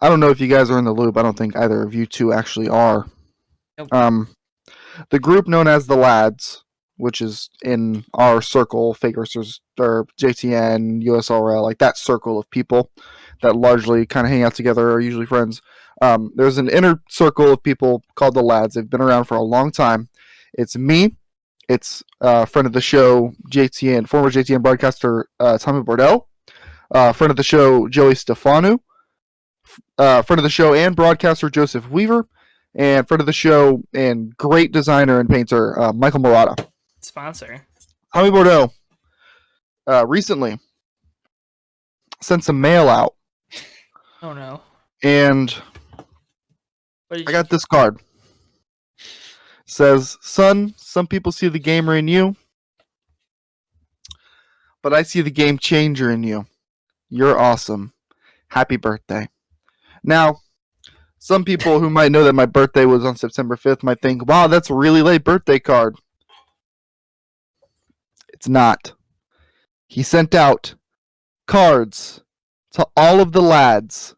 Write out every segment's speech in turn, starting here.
I don't know if you guys are in the loop. I don't think either of you two actually are. Nope. The group known as the Lads, which is in our circle, Fake Racers, or JTN, USRL, like that circle of people that largely kind of hang out together, are usually friends. There's an inner circle of people called the Lads. They've been around for a long time. It's me. It's friend of the show, JTN, former JTN broadcaster Tommy Bordeaux. Friend of the show, Joey Stefanu. Friend of the show and broadcaster, Joseph Weaver. And friend of the show and great designer and painter, Michael Murata. Sponsor. Tommy Bordeaux recently sent some mail out. Oh no. And I got this card. Says, son, some people see the gamer in you, but I see the game changer in you. You're awesome. Happy birthday. Now, some people who might know that my birthday was on September 5th might think, wow, that's a really late birthday card. It's not. He sent out cards to all of the lads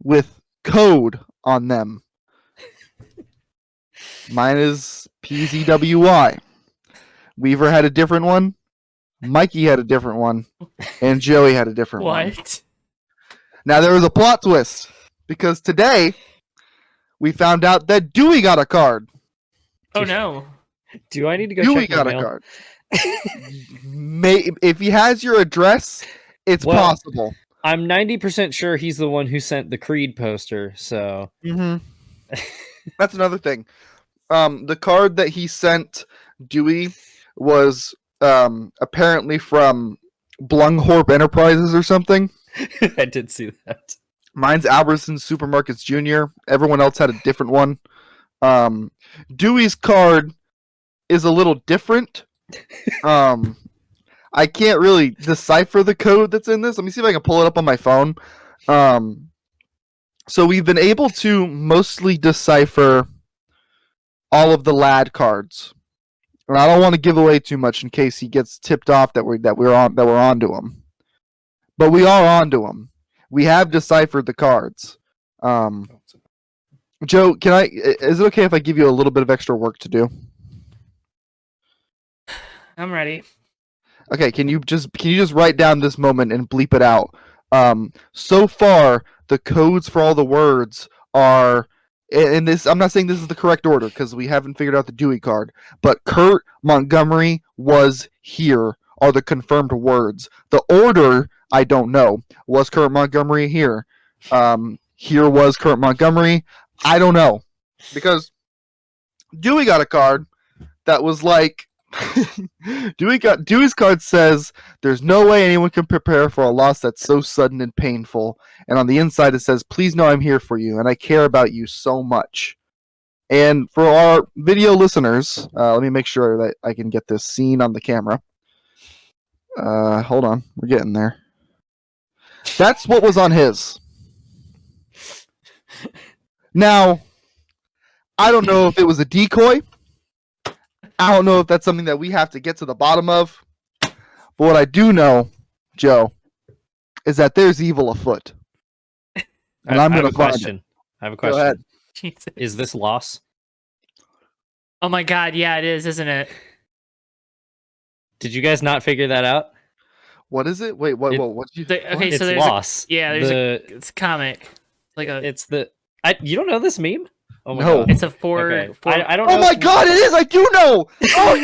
with code on them. Mine is PZWY. Weaver had a different one. Mikey had a different one. And Joey had a different one. What? Now, there was a plot twist. Because today, we found out that Dewey got a card. Oh no. Do I need to go Dewey check got my a mail? card. If he has your address, it's possible. I'm 90% sure he's the one who sent the Creed poster, so... Mm-hmm. That's another thing. The card that he sent Dewey was apparently from Blunghorp Enterprises or something. I did see that. Mine's Albertsons Supermarkets Jr. Everyone else had a different one. Dewey's card is a little different. I can't really decipher the code that's in this. Let me see if I can pull it up on my phone. So we've been able to mostly decipher all of the lad cards. And I don't want to give away too much in case he gets tipped off that we're on to him. But we are on to him. We have deciphered the cards. Joe, is it okay if I give you a little bit of extra work to do? I'm ready. Okay, can you just write down this moment and bleep it out? So far, the codes for all the words are, and this, I'm not saying this is the correct order because we haven't figured out the Dewey card, but Kurt Montgomery was here are the confirmed words. The order, I don't know. Was Kurt Montgomery here? Here was Kurt Montgomery. I don't know. Because Dewey got a card that was like, Dewey's card says, there's no way anyone can prepare for a loss that's so sudden and painful. And on the inside it says, please know I'm here for you and I care about you so much. And for our video listeners, let me make sure that I can get this seen on the camera. Hold on, we're getting there. That's what was on his. Now, I don't know if it was a decoy. I don't know if that's something that we have to get to the bottom of. But what I do know, Joe, is that there's evil afoot. And I'm going to find it. I have a question. Go ahead. Jesus. Is this loss? Oh my god, yeah, it is, isn't it? Did you guys not figure that out? What is it? Wait, what? What'd you? Okay, It's so there's loss. it's a comic. Like a It's the... you don't know this meme? Oh my No. god. it's a four. Okay. I don't Oh know my if- god, it is! I do know! Oh,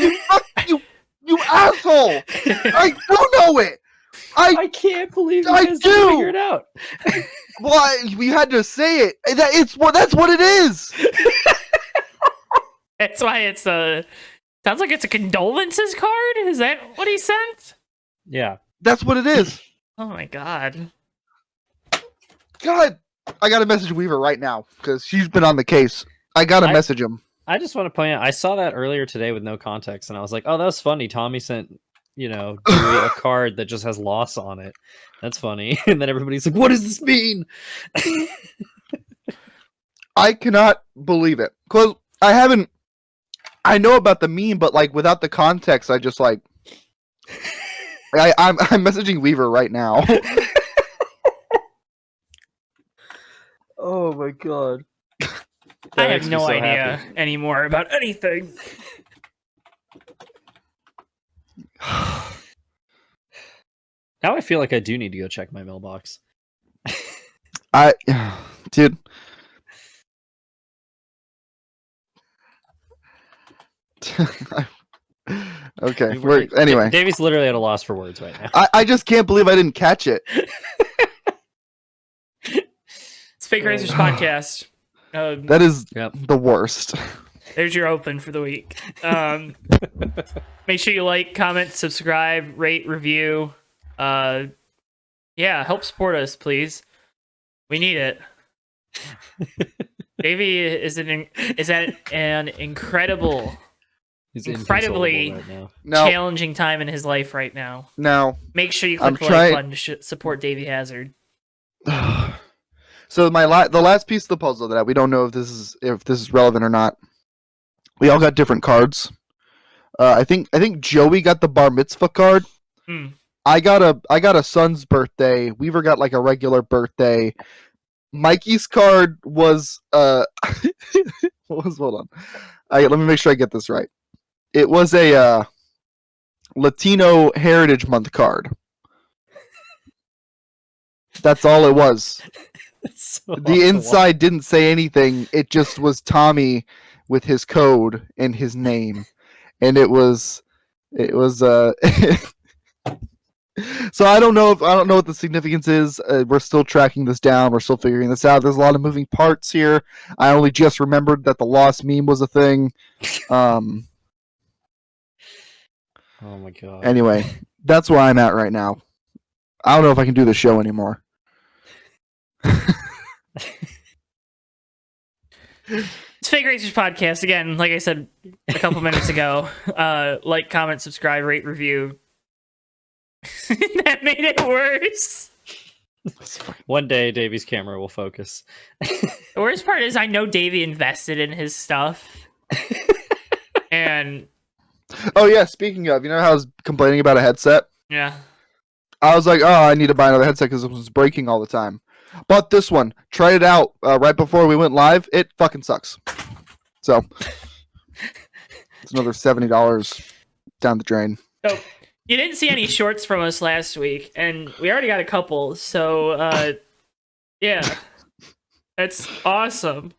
you asshole! I do know it! I can't believe you I guys do! didn't figure it out. Well, we had to say it. That's what it is! That's why it's a. Sounds like it's a condolences card. Is that what he sent? Yeah. That's what it is. Oh my god. God, I gotta message Weaver right now because she's been on the case. I gotta message him. I just want to point out, I saw that earlier today with no context, and I was like, oh, that was funny. Tommy sent, Dewey a card that just has loss on it. That's funny. And then everybody's like, what does this mean? I cannot believe it. Because I know about the meme, but like without the context, I just like... I'm messaging Weaver right now. Oh my god. I have no idea anymore about anything. Now I feel like I do need to go check my mailbox. Dude. Okay. Anyway, Davey's literally at a loss for words right now. I just can't believe I didn't catch it. It's Fake Racers Podcast. That is the worst. There's your open for the week. Make sure you like, comment, subscribe, rate, review. Help support us, please. We need it. Davey is at an incredibly right now. challenging time in his life right now. Now, make sure you click the like button to support Davey Hazard. So the last piece of the puzzle that we don't know if this is relevant or not. We all got different cards. I think Joey got the bar mitzvah card. I got a son's birthday. Weaver got like a regular birthday. Mikey's card was hold on. Let me make sure I get this right. It was a Latino Heritage Month card. That's all it was. The inside didn't say anything. It just was Tommy with his code and his name, and it was. So I don't know what the significance is. We're still tracking this down. We're still figuring this out. There's a lot of moving parts here. I only just remembered that the lost meme was a thing. Oh my god. Anyway, that's where I'm at right now. I don't know if I can do the show anymore. It's Fake Racers Podcast. Again, like I said a couple minutes ago, like, comment, subscribe, rate, review. That made it worse. One day, Davey's camera will focus. The worst part is I know Davey invested in his stuff. And... Oh, yeah, speaking of, you know how I was complaining about a headset? Yeah. I was like, oh, I need to buy another headset because it was breaking all the time. Bought this one. Tried it out right before we went live. It fucking sucks. So, it's another $70 down the drain. So, you didn't see any shorts from us last week, and we already got a couple, so, yeah. That's awesome.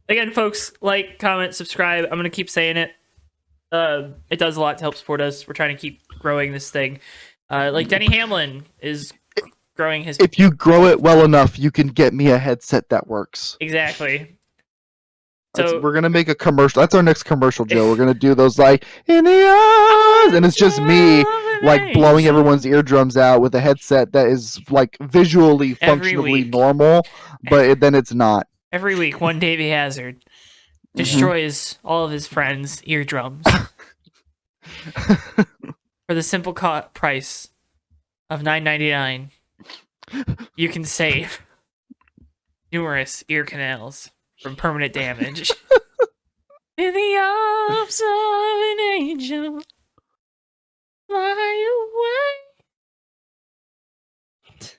Again, folks, like, comment, subscribe. I'm going to keep saying it. It does a lot to help support us. We're trying to keep growing this thing. Like Denny Hamlin is growing his... If you grow it well enough, you can get me a headset that works. Exactly. So we're going to make a commercial. That's our next commercial, Joe. We're going to do those like, in the eyes, and it's just me like blowing everyone's eardrums out with a headset that is like visually, functionally normal, but then it's not. Every week, one Davey Hazard destroys all of his friends' eardrums for the simple price of $9.99. You can save numerous ear canals from permanent damage. In the arms of an angel, fly away.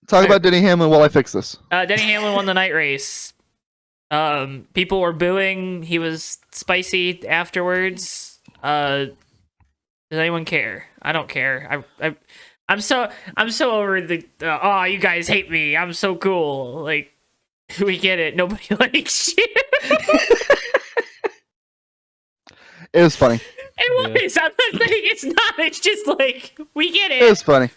Talk about Denny Hamlin while I fix this. Denny Hamlin won the night race. People were booing. He was spicy afterwards. Does anyone care? I don't care. I'm so over the. Oh, you guys hate me. I'm so cool. Like, we get it. Nobody likes you. It was funny. It was. I'm not saying it's not. It's just like, we get it. It was funny.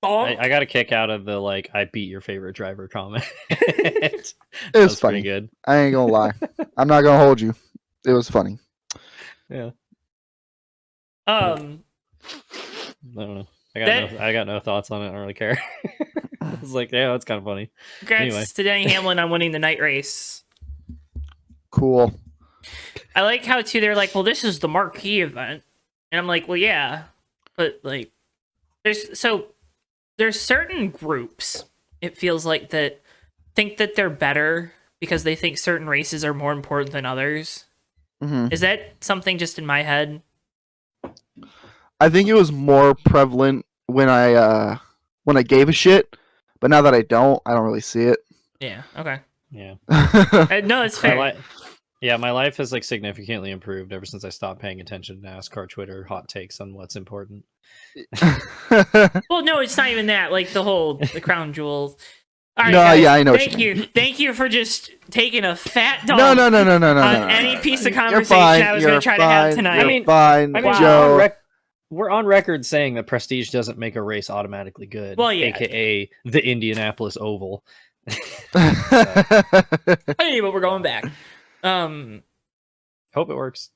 I got a kick out of the like I beat your favorite driver comment. It was funny. Pretty good. I ain't gonna lie. I'm not gonna hold you. It was funny. Yeah. I don't know. I got no thoughts on it. I don't really care. I was like, yeah, that's kind of funny. Congrats to Denny Hamlin on winning the night race. Cool. I like how too they're like, well, this is the marquee event, and I'm like, well, yeah, but like, there's certain groups, it feels like, that think that they're better because they think certain races are more important than others. Mm-hmm. Is that something just in my head? I think it was more prevalent when I gave a shit, But now that I don't really see it. Yeah. Okay. Yeah. No, it's fair. My life has like significantly improved ever since I stopped paying attention to NASCAR Twitter hot takes on what's important. Well, no, it's not even that. Like the crown jewels. All right, No, guys, yeah, I know what Thank you you. Thank you for just taking a fat No, dump no, on any piece of conversation I was going to try to have tonight. You're fine, I mean, Joe. we're on record saying that prestige doesn't make a race automatically good. Well, yeah. AKA the Indianapolis Oval. Hey, but we're going back. Hope it works.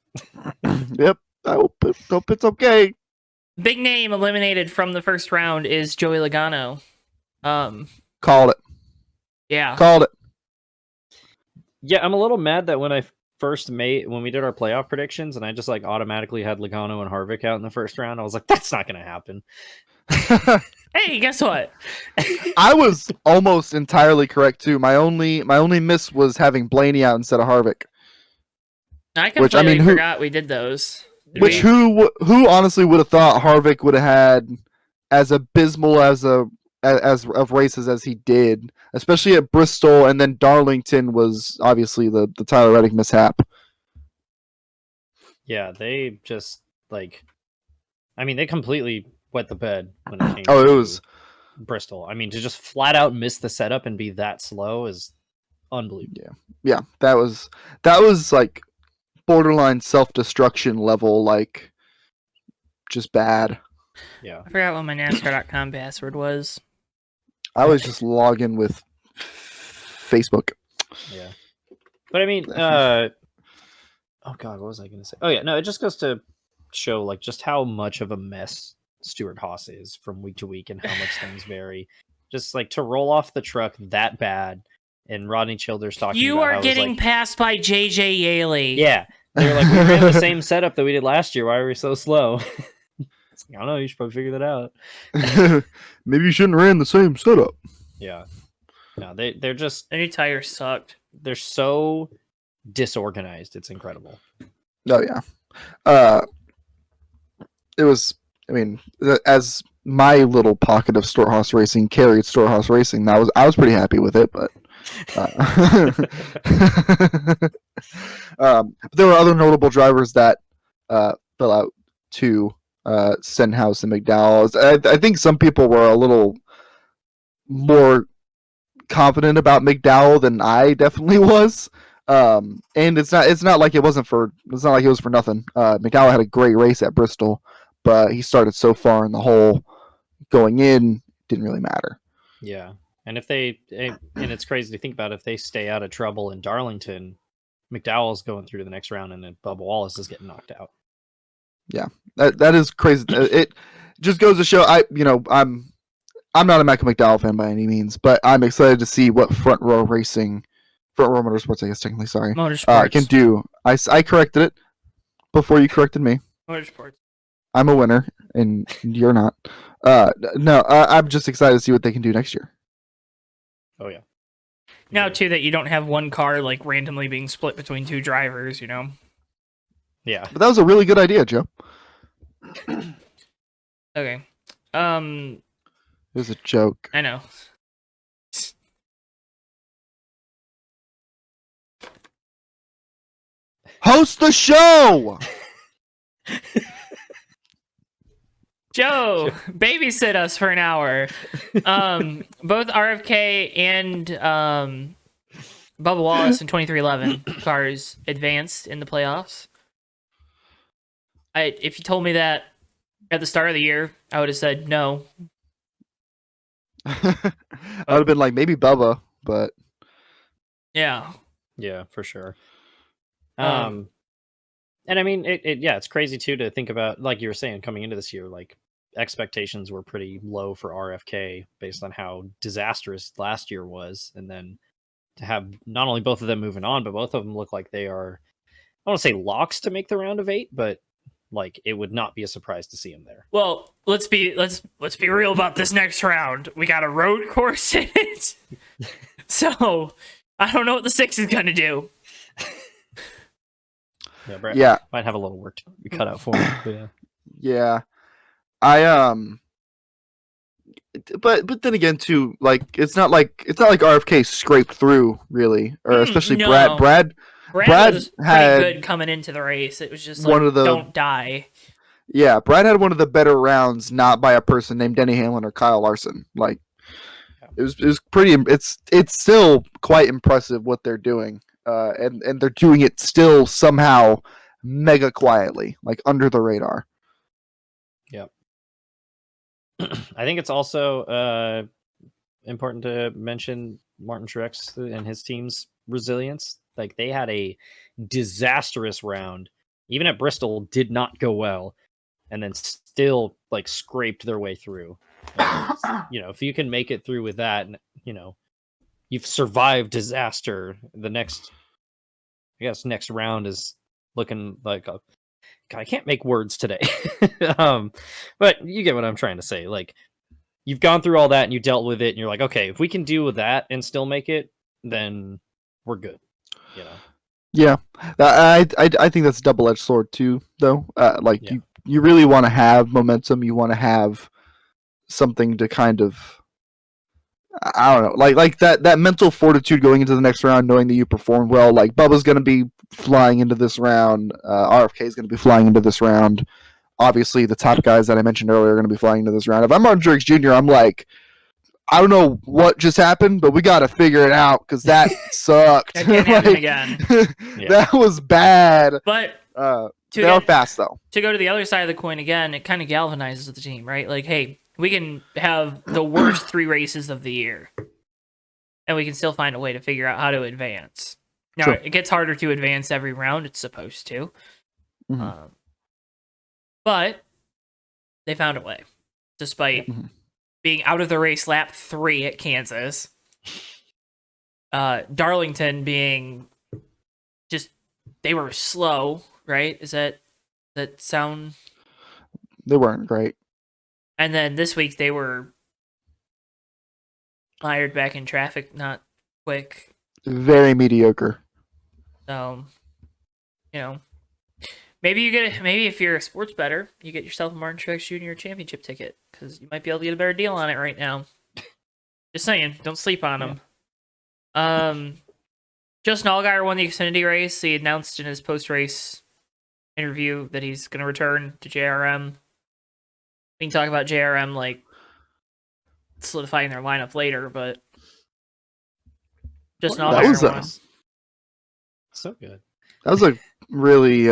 Yep. I hope it's okay. Big name eliminated from the first round is Joey Logano. Called it. Yeah. Called it. Yeah, I'm a little mad that when we did our playoff predictions and I just like automatically had Logano and Harvick out in the first round, I was like, that's not gonna happen. Hey, guess what? I was almost entirely correct too. My only miss was having Blaney out instead of Harvick. I completely forgot we did those. Who honestly would have thought Harvick would have had as abysmal as of races as he did, especially at Bristol, and then Darlington was obviously the Tyler Reddick mishap. Yeah, they just like, I mean, they completely wet the bed when it came. It was Bristol. I mean, to just flat out miss the setup and be that slow is unbelievable. Yeah, that was like borderline self-destruction level, like just bad. Yeah, I forgot what my NASCAR.com password was. I was just logging with Facebook. Yeah, but I mean, oh god, what was I going to say? Oh yeah, no, it just goes to show like just how much of a mess Stuart Haas is from week to week and how much things vary. Just like to roll off the truck that bad, and Rodney Childers talking. You about are how getting like, JJ Yaley. Yeah, they were like, we ran the same setup that we did last year. Why are we so slow? It's like, I don't know. You should probably figure that out. Maybe you shouldn't ran the same setup. Yeah. No, they're just their new tires sucked. They're so disorganized. It's incredible. Oh yeah. It was. I mean, as my little pocket of Storehouse Racing carried Storehouse Racing, I was pretty happy with it, but. There were other notable drivers that fell out too. Stenhouse and McDowell. I think some people were a little more confident about McDowell than I definitely was. And it's not like it was for nothing. McDowell had a great race at Bristol, but he started so far in the hole going in, didn't really matter. Yeah. And and it's crazy to think about if they stay out of trouble in Darlington, McDowell's going through to the next round and then Bubba Wallace is getting knocked out. Yeah. That is crazy. It just goes to show I'm not a Michael McDowell fan by any means, but I'm excited to see what Front Row Motorsports, I guess technically, sorry, Motorsports can do. I corrected it before you corrected me. Motorsports. I'm a winner, and you're not. No, I'm just excited to see what they can do next year. Oh yeah. Now too that you don't have one car like randomly being split between two drivers, you know. Yeah. But that was a really good idea, Joe. Okay. It was a joke. I know. Host the show! Joe, babysit us for an hour. Both RFK and Bubba Wallace in 2311 cars advanced in the playoffs. If you told me that at the start of the year, I would have said no. I would have been like, maybe Bubba, but yeah, for sure. And I mean, it's crazy too to think about, like you were saying, coming into this year, like expectations were pretty low for RFK based on how disastrous last year was, and then to have not only both of them moving on, but both of them look like they are, I don't want to say locks to make the round of 8, but like it would not be a surprise to see him there. Well, let's be real about this next round. We got a road course in it, so I don't know what the 6 is gonna do. Yeah, Brett might have a little work to be cut out for him. But yeah. I but then again too, like it's not like RFK scraped through really, or especially no. Brad was had pretty good coming into the race. It was just like, one of the don't die. Yeah, Brad had one of the better rounds, not by a person named Denny Hamlin or Kyle Larson. Like it was pretty. It's still quite impressive what they're doing, and they're doing it still somehow mega quietly, like under the radar. Yep. I think it's also important to mention Martin Truex and his team's resilience. Like they had a disastrous round, even at Bristol, did not go well, and then still like scraped their way through. And, if you can make it through with that, you've survived disaster. The next round is looking like a. God, I can't make words today. But you get what I'm trying to say. Like you've gone through all that and you dealt with it, and you're like, okay, if we can deal with that and still make it, then we're good. Yeah, I think that's a double-edged sword too, though. You really want to have momentum. You want to have something to kind of, I don't know, like that mental fortitude going into the next round, knowing that you performed well. Like Bubba's going to be flying into this round. RFK is going to be flying into this round. Obviously, the top guys that I mentioned earlier are going to be flying into this round. If I'm Martin Truex Jr., I'm like, I don't know what just happened, but we got to figure it out because that sucked. That can't happen again. That was bad. But they are fast, though. To go to the other side of the coin again, it kind of galvanizes the team, right? Like, hey, we can have the worst 3 races of the year, and we can still find a way to figure out how to advance. Now, Sure. It gets harder to advance every round. It's supposed to. Mm-hmm. But they found a way, despite being out of the race lap 3 at Kansas. Darlington being just, they were slow, right? Is that sound? They weren't great. And then this week they were mired back in traffic, not quick. Very mediocre. So, maybe if you're a sports bettor, you get yourself a Martin Truex Jr. championship ticket because you might be able to get a better deal on it right now. Just saying, don't sleep on him. Justin Allgaier won the Xfinity race. He announced in his post-race interview that he's going to return to JRM. We can talk about JRM like solidifying their lineup later, but Justin Allgaier won. So good. That was a really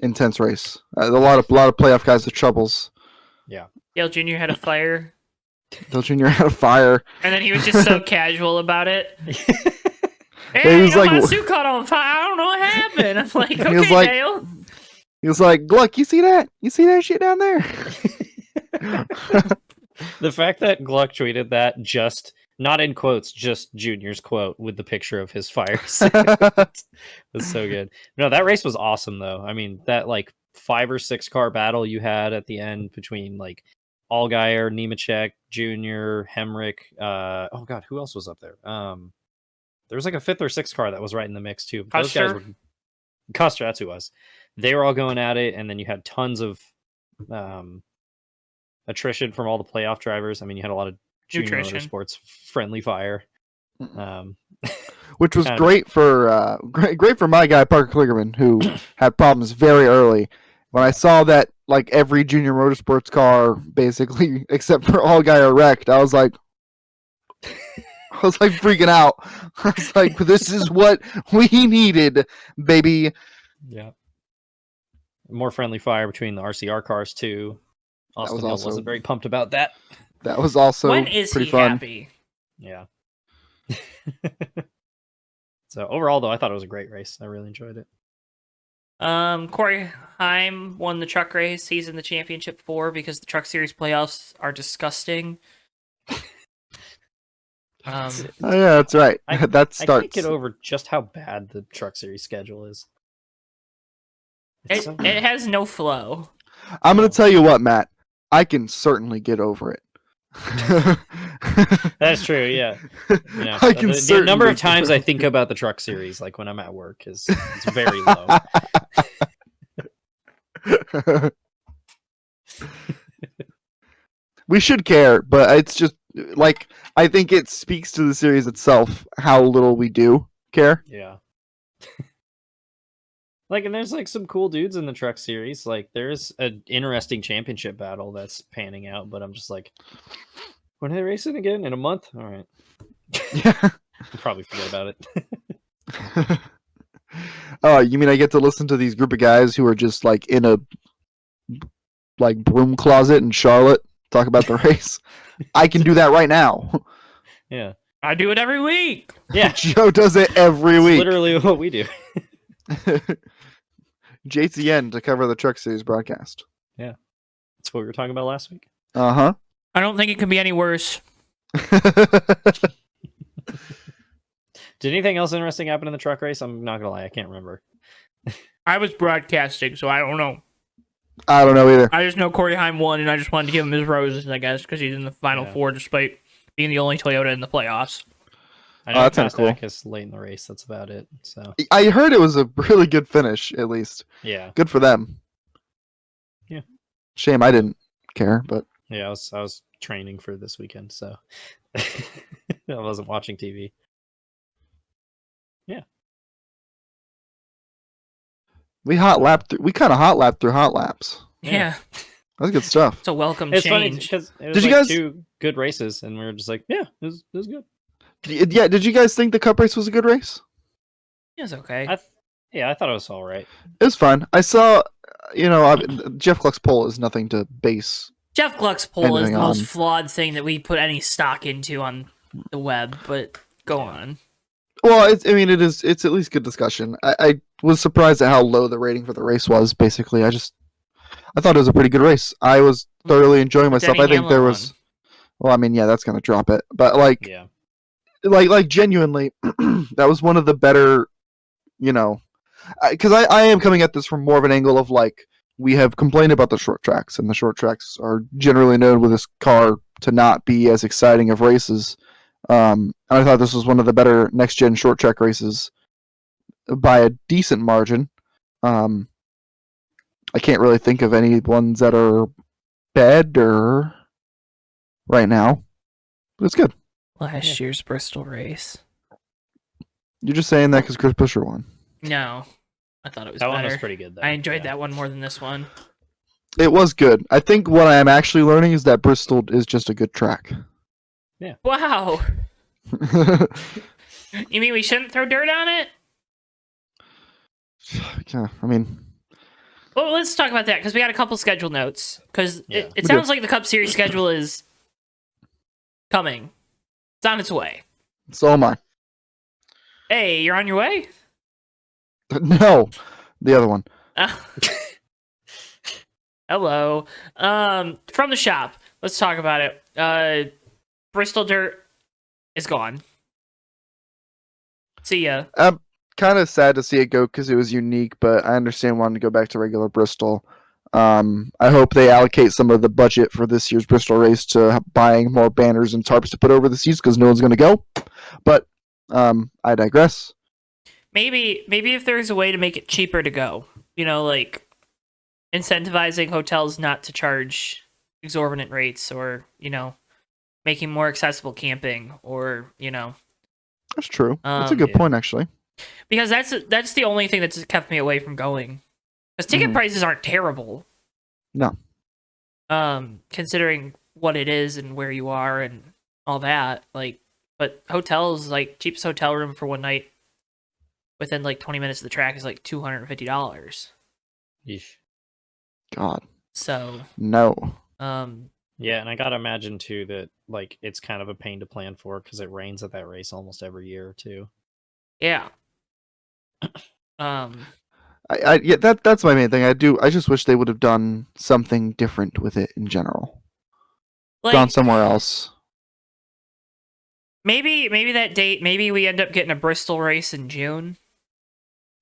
intense race. A lot of playoff guys with troubles. Yeah. Dale Jr. had a fire. Dale Jr. had a fire. And then he was just so casual about it. He was like, my suit caught on fire. I don't know what happened. I'm like, okay, was like, Dale. He was like, look, you see that? You see that shit down there? The fact that Gluck tweeted that, just not in quotes, just Junior's quote with the picture of his fire was so good. No, that race was awesome though. I mean, that like 5 or 6 car battle you had at the end between like Allgaier, Nemechek, Junior, Hemrick. Oh god, who else was up there? There was like a 5th or 6th car that was right in the mix too. Those guys were Custer, that's who it was. They were all going at it, and then you had tons of attrition from all the playoff drivers. I mean, you had a lot of Junior Motorsports friendly fire, which was great for my guy Parker Kligerman, who had problems very early. When I saw that like every Junior Motorsports car, basically except for Allgaier wrecked, I was like freaking out. I was like, this is what we needed, baby. Yeah. More friendly fire between the RCR cars too. Austin Hill wasn't very pumped about that. That was also when is pretty he fun. Happy? Yeah. So overall, though, I thought it was a great race. I really enjoyed it. Corey Heim won the truck race. He's in the championship 4 because the Truck Series playoffs are disgusting. Oh yeah, that's right. That starts. I can't get over just how bad the Truck Series schedule is. It has no flow. I'm going to tell you what, Matt. I can certainly get over it. That's true, yeah. I can the number of times I think about the Truck Series, like when I'm at work, is very low. we should care, but it's just like I think it speaks to the series itself how little we do care. Yeah. Like, and there's like some cool dudes in the truck series. Like, there's an interesting championship battle that's panning out, but I'm just like, when are they racing again? In a month? All right. Yeah. I'll probably forget about it. Oh, you mean I get to listen to these group of guys who are just like in a like broom closet in Charlotte talk about the race? I can do that right now. Yeah. I do it every week. Yeah. Joe does it every It's week. literally what we do. JTN to cover the truck series broadcast. Yeah. That's what we were talking about last week. Uh-huh. I don't think it could be any worse. Did anything else interesting happen in the truck race? I'm not gonna lie, I can't remember. I was broadcasting, so I don't know. I don't know either. I just know Corey Heim won, and I just wanted to give him his roses, I guess, because he's in the Final Four despite being the only Toyota in the playoffs. I know that's he kinda passed cool. Akis late in the race. That's about it. So I heard it was a really good finish, at least. yeah, Good for them. Yeah. Shame I didn't care, but yeah. I was training for this weekend, so I wasn't watching TV. Yeah, we kind of hot lapped through hot laps. Yeah. That's good stuff. It's a welcome it's funny change. because it was Did you like guys- 2 good races, and we were just like, yeah, it was good. Yeah, did you guys think the cup race was a good race? It was okay. I thought it was all right. It was fun. I saw, Jeff Gluck's poll is nothing to base. Jeff Gluck's poll is the Anything most on. flawed thing that we put any stock into on the web, but go on. Well, it's at least good discussion. I was surprised at how low the rating for the race was. Basically, I thought it was a pretty good race. I was thoroughly enjoying myself. Denny I think there Hamlin was. Well, I mean, yeah, that's gonna drop it. But like genuinely, that was one of the better, because I am coming at this from more of an angle of like we have complained about the short tracks, and the short tracks are generally known with this car to not be as exciting of races. And I thought this was one of the better next gen short track races by a decent margin. I can't really think of any ones that are better right now, but it's good. Last year's Bristol race. You're just saying that because Chris Buescher won. No, I thought it was That better. one was pretty good, though. I enjoyed Yeah. that one more than this one. It was good. I think what I am actually learning is that Bristol is just a good track. Wow. You mean we shouldn't throw dirt on it? Yeah, I mean, Well, let's talk about that because we got a couple schedule notes. Because Yeah. it We sounds do. like the Cup Series schedule is coming. It's on its way. so am I. Hey, you're on your way? No, the other one. Hello. From the shop. Let's talk about it. Bristol Dirt is gone. See ya. I'm kind of sad to see it go because it was unique, but I understand wanting to go back to regular Bristol. I hope they allocate some of the budget for this year's Bristol race to buying more banners and tarps to put over the seats because no one's going to go. But I digress. Maybe if there's a way to make it cheaper to go. Like incentivizing hotels not to charge exorbitant rates or, making more accessible camping or, That's true. That's a good Yeah. point, actually. because that's the only thing that's kept me away from going. Because ticket Mhm. prices aren't terrible. No. Considering what it is and where you are and all that, but hotels, cheapest hotel room for one night within 20 minutes of the track is $250. Yeesh. God, So, no. Yeah, and I gotta imagine too that it's kind of a pain to plan for because it rains at that race almost every year too. yeah. Yeah, that's my main thing. I just wish they would have done something different with it in general. Gone somewhere else. Maybe that date, maybe we end up getting a Bristol race in June.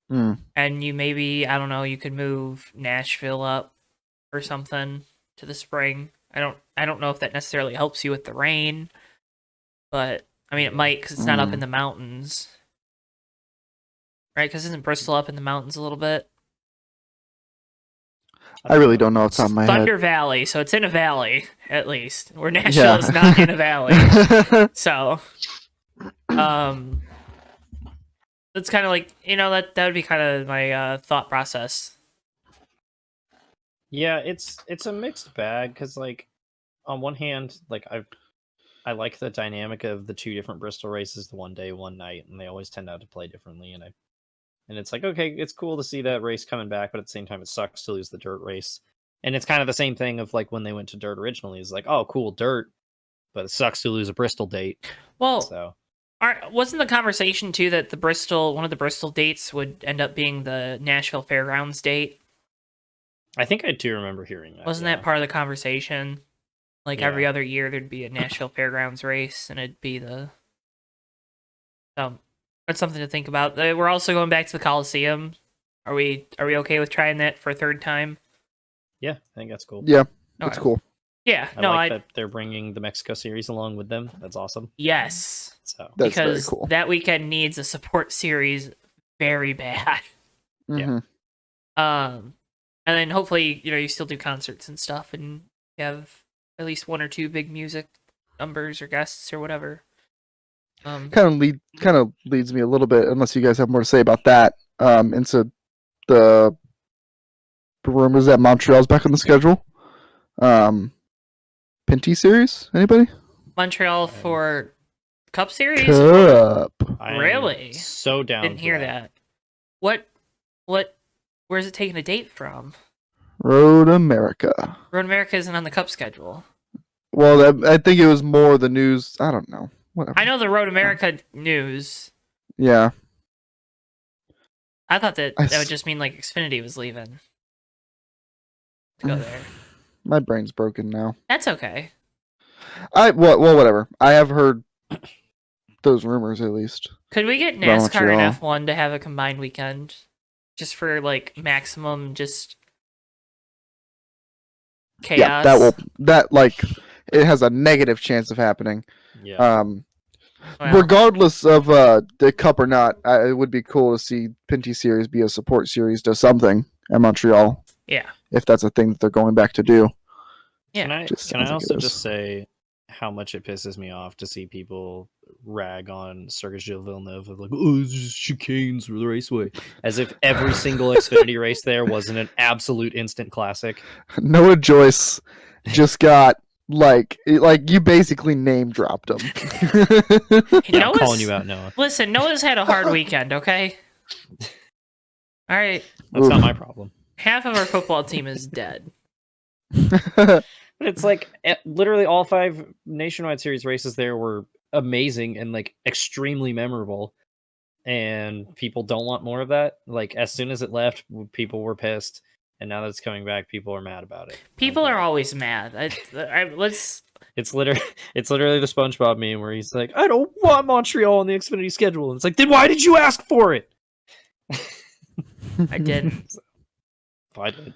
Hmm. And I don't know, you could move Nashville up or something to the spring. I don't know if that necessarily helps you with the rain, but I mean it might because it's not up in the mountains, right? Because isn't Bristol up in the mountains a little bit? I really don't know off the top of my Thunder head. Valley, so it's in a valley at least. Where Nashville is not in a valley. So, it's kind of like, that would be kind of my thought process. Yeah, it's a mixed bag because, like, on one hand, like I like the dynamic of the two different Bristol races, the one day, one night, and they always tend out to play differently. And it's like, okay, it's cool to see that race coming back, but at the same time, it sucks to lose the dirt race. And it's kind of the same thing of like when they went to dirt originally. It's like, oh, cool, dirt, but it sucks to lose a Bristol date. Well, So wasn't the conversation too that one of the Bristol dates would end up being the Nashville Fairgrounds date? I think I do remember hearing that. Wasn't that part of the conversation? Like every other year, there'd be a Nashville Fairgrounds race, and it'd be the. So that's something to think about. We're also going back to the Coliseum. Are we okay with trying that for a third time? Yeah, I think that's cool. Yeah, that's cool. Yeah, I like that they're bringing the Mexico series along with them. That's awesome. Yes. So that's because very cool. That weekend needs a support series very bad. Mm-hmm. And then hopefully, you still do concerts and stuff, and you have at least one or two big music numbers or guests or whatever. Kind of leads me a little bit, unless you guys have more to say about that, into the rumors that Montreal's back on the schedule. Pinty series, anybody? Montreal for Cup Series? Cup. Really? So down. Didn't hear that. What? Where's it taking a date from? Road America. Road America isn't on the Cup schedule. Well, I think it was more the news. I don't know. Whatever. I know the Road America news. Yeah. I thought that would just mean like Xfinity was leaving to go there. My brain's broken now. That's okay. Whatever. I have heard those rumors at least. Could we get NASCAR and F1 to have a combined weekend, just for like maximum just chaos? Yeah, it has a negative chance of happening. Yeah. Regardless of the Cup or not, it would be cool to see Pinty Series be a support series to something at Montreal. Yeah. If that's a thing that they're going back to do. Yeah. Can I also just say how much it pisses me off to see people rag on Circus Gilles Villeneuve of like, oh, it's just chicanes for the raceway, as if every single Xfinity race there wasn't an absolute instant classic. Noah Joyce just got like you basically name dropped him. Yeah, I'm calling you out, Noah. Listen, Noah's had a hard weekend, okay? All right. That's not my problem. Half of our football team is dead. But it's like literally all 5 nationwide series races there were amazing and like extremely memorable, and people don't want more of that. Like as soon as it left, people were pissed, and now that it's coming back, people are mad about it. People are always mad. It's literally the SpongeBob meme where he's like, I don't want Montreal on the Xfinity schedule, and it's like, then why did you ask for it? I didn't. I did.